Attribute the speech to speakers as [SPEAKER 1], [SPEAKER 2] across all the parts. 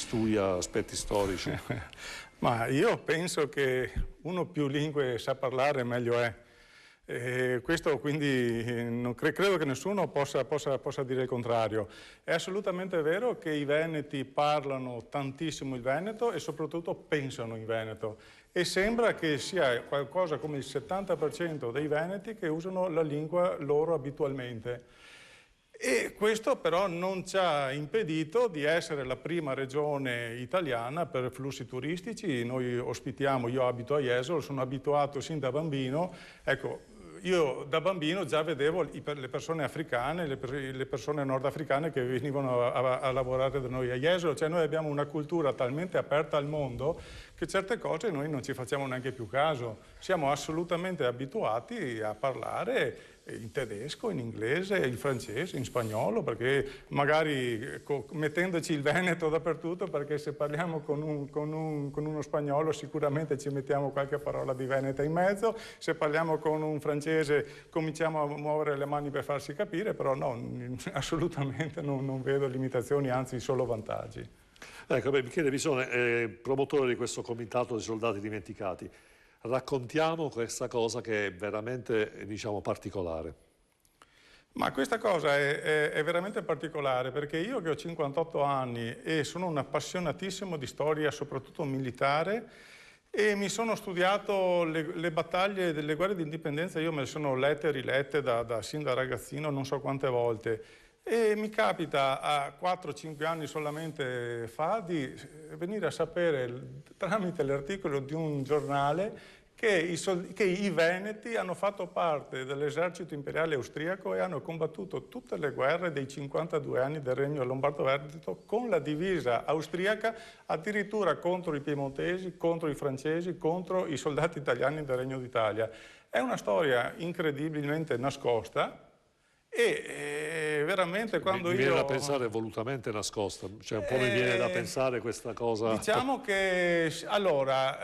[SPEAKER 1] studia aspetti storici.
[SPEAKER 2] Ma io penso che uno più lingue sa parlare meglio è. Questo quindi credo che nessuno possa dire il contrario. È assolutamente vero che i veneti parlano tantissimo il veneto e soprattutto pensano in veneto, e sembra che sia qualcosa come il 70% dei veneti che usano la lingua loro abitualmente. E questo però non ci ha impedito di essere la prima regione italiana per flussi turistici. Noi ospitiamo, io abito a Jesolo, sono abituato sin da bambino, ecco, io da bambino già vedevo le persone africane, le persone nordafricane che venivano a lavorare da noi a Jesolo. Cioè noi abbiamo una cultura talmente aperta al mondo che certe cose noi non ci facciamo neanche più caso. Siamo assolutamente abituati a parlare in tedesco, in inglese, in francese, in spagnolo, perché magari mettendoci il veneto dappertutto, perché se parliamo con uno spagnolo sicuramente ci mettiamo qualche parola di veneto in mezzo, se parliamo con un francese cominciamo a muovere le mani per farsi capire, però no, assolutamente non vedo limitazioni, anzi solo vantaggi.
[SPEAKER 1] Ecco, Michele Pisone è promotore di questo comitato dei soldati dimenticati. Raccontiamo questa cosa che è veramente, diciamo, particolare.
[SPEAKER 2] Ma questa cosa è veramente particolare, perché io che ho 58 anni e sono un appassionatissimo di storia, soprattutto militare, e mi sono studiato le battaglie delle guerre di indipendenza, io me le sono lette e rilette sin da ragazzino non so quante volte. E mi capita a 4-5 anni solamente fa di venire a sapere tramite l'articolo di un giornale che i veneti hanno fatto parte dell'esercito imperiale austriaco e hanno combattuto tutte le guerre dei 52 anni del regno lombardo-veneto con la divisa austriaca, addirittura contro i piemontesi, contro i francesi, contro i soldati italiani del Regno d'Italia. È una storia incredibilmente nascosta. E veramente quando
[SPEAKER 1] mi viene da pensare volutamente nascosta, cioè un po' mi viene da pensare questa cosa.
[SPEAKER 2] Diciamo che, allora,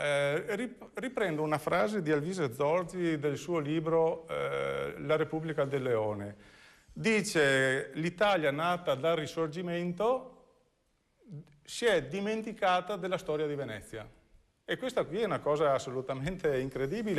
[SPEAKER 2] riprendo una frase di Alvise Zorzi del suo libro La Repubblica del Leone. Dice: l'Italia nata dal Risorgimento si è dimenticata della storia di Venezia. E questa qui è una cosa assolutamente incredibile.